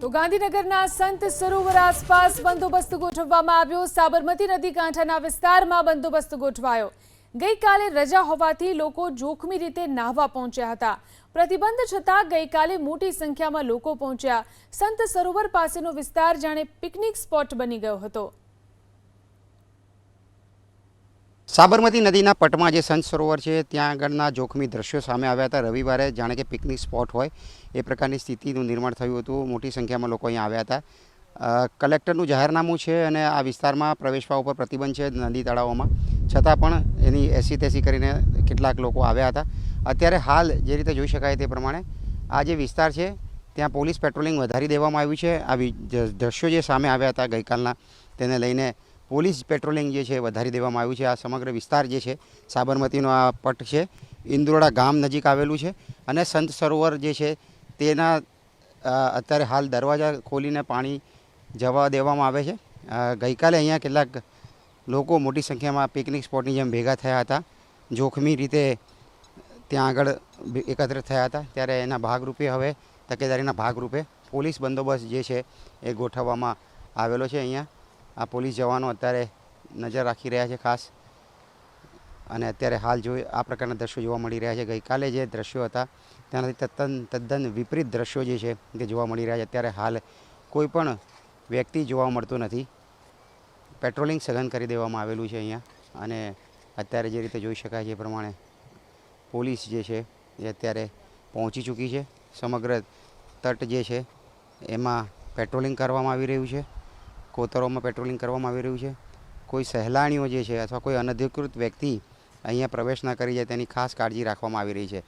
તો ગાંધીનગરના સંત સરોવર આસપાસ બંદોબસ્ત ગોઠવવામાં આવ્યો। સાબરમતી નદી કાંઠાના વિસ્તારમાં બંદોબસ્ત ગોઠવાયો। ગઈકાલે રજા હોવાથી લોકો જોખમી રીતે નાહવા પહોંચ્યા હતા। પ્રતિબંધ છતાં ગઈકાલે મોટી સંખ્યામાં લોકો પહોંચ્યા। સંત સરોવર પાસેનો વિસ્તાર જાણે પિકનિક સ્પોટ બની ગયો હતો। સાબરમતી નદીના પટમાં જે સંત સરોવર છે ત્યાં આગળના જોખમી દ્રશ્યો સામે આવ્યા હતા। રવિવારે જાણે કે પિકનિક સ્પોટ હોય એ પ્રકારની સ્થિતિનું નિર્માણ થયું હતું। મોટી સંખ્યામાં લોકો અહીંયા આવ્યા હતા। કલેક્ટરનું જાહેરનામું છે અને આ વિસ્તારમાં પ્રવેશવા ઉપર પ્રતિબંધ છે નદી તળાવોમાં, છતાં પણ એની એસી તેસી કરીને કેટલાક લોકો આવ્યા હતા। અત્યારે હાલ જે રીતે જોઈ શકાય તે પ્રમાણે આ જે વિસ્તાર છે ત્યાં પોલીસ પેટ્રોલિંગ વધારી દેવામાં આવ્યું છે। આ દ્રશ્યો જે સામે આવ્યા હતા ગઈકાલના, તેને લઈને પોલીસ પેટ્રોલિંગ જે છે વધારી દેવામાં આવ્યું છે। આ સમગ્ર વિસ્તાર જે છે સાબરમતીનો આ પટ છે, ઇન્દ્રોડા ગામ નજીક આવેલું છે અને સંત સરોવર જે છે તેના અત્યારે હાલ દરવાજા ખોલીને પાણી જવા દેવામાં આવે છે। ગઈકાલે અહીંયા કેટલાક લોકો મોટી સંખ્યામાં પિકનિક સ્પોટની જેમ ભેગા થયા હતા, જોખમી રીતે ત્યાં આગળ એકત્રિત થયા હતા। ત્યારે એના ભાગરૂપે હવે તકેદારીના ભાગરૂપે પોલીસ બંદોબસ્ત જે છે એ ગોઠવવામાં આવેલો છે। અહીંયા આ પોલીસ જવાનો અત્યારે નજર રાખી રહ્યા છે ખાસ, અને અત્યારે હાલ આ પ્રકારના દ્રશ્યો જોવા મળી રહ્યા છે। ગઈકાલે જે દ્રશ્યો હતા તેનાથી તદ્દન વિપરીત દ્રશ્યો જે છે તે જોવા મળી રહ્યા છે। અત્યારે હાલ કોઈ પણ વ્યક્તિ જોવા મળતો નથી। પેટ્રોલિંગ સઘન કરી દેવામાં આવેલું છે અહીંયા, અને અત્યારે જે રીતે જોઈ શકાય છે એ પ્રમાણે પોલીસ જે છે એ અત્યારે પહોંચી ચૂકી છે। સમગ્ર તટ જે છે એમાં પેટ્રોલિંગ કરવામાં આવી રહ્યું છે, કોતરોમાં પેટ્રોલિંગ કરવામાં આવી રહ્યું છે। કોઈ સહેલાણીઓ જે છે અથવા કોઈ અનધિકૃત વ્યક્તિ અહીંયા પ્રવેશ ન કરી જાય તેની ખાસ કાળજી રાખવામાં આવી રહી છે।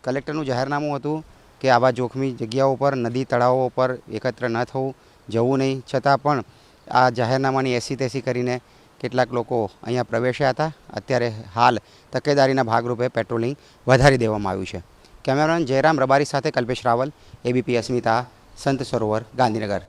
કલેક્ટરનું જાહેરનામું હતું કે આવા જોખમી જગ્યાઓ પર, નદી તળાવો પર એકત્ર ન થવું, જવું નહીં, છતાં પણ આ જાહેરનામાની એસી તેસી કરીને કેટલાક લોકો અહીંયા પ્રવેશ્યા હતા। અત્યારે હાલ તકેદારીના ભાગરૂપે પેટ્રોલિંગ વધારી દેવામાં આવ્યું છે। કેમેરામેન જયરામ રબારી સાથે કલ્પેશ રાવલ, ABP અસ્મિતા, સંત સરોવર, ગાંધીનગર।